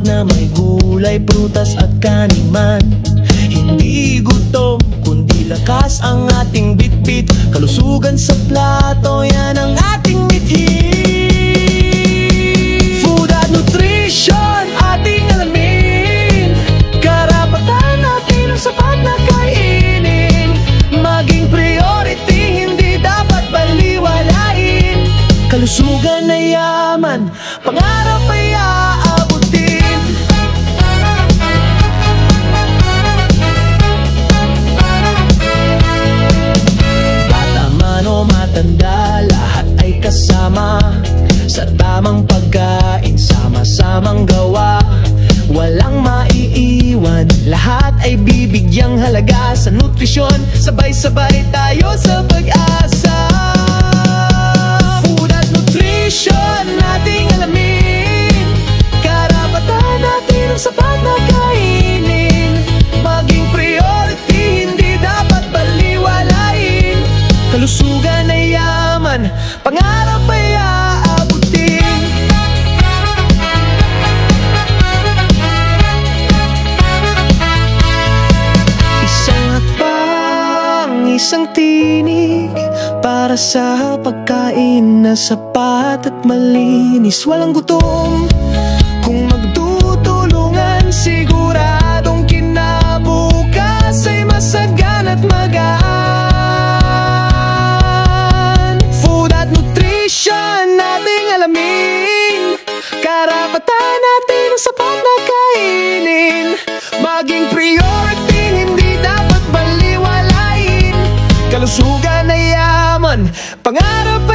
na may gulay, prutas at kaniman. Hindi gutom, kundi lakas ang ating bitbit. Kalusugan sa plato, yan ang ating mithin. Food at nutrition, ating alamin. Karapatan natin ang sapat na kainin. Maging priority, hindi dapat baliwalain. Kalusugan na yaman, pangarap ay aabutin. Bata man o matanda, lahat ay kasama sa tamang pagkain, sama-samang gawa. Walang maiiwan, lahat ay bibigyang halaga. Sa nutrisyon, sabay-sabay tayo sa pag-asa. Food at nutrition, ating alamin. Karapatan natin ang sapat na kainin. Maging priority, hindi dapat baliwalain. Kalusugan ay yaman, pangarap ay aabutin. Isang hakbang, isang tinig para sa pagkain na sapat at malinis. Walang gutom kung magtutulungan, siguradong kinabukas ay masagan at magaan. Food at nutrition, ating alamin. Karapatan natin ang sapat na kainin. Maging priority, hindi dapat baliwalain. Kalusugan na yaman, pangarap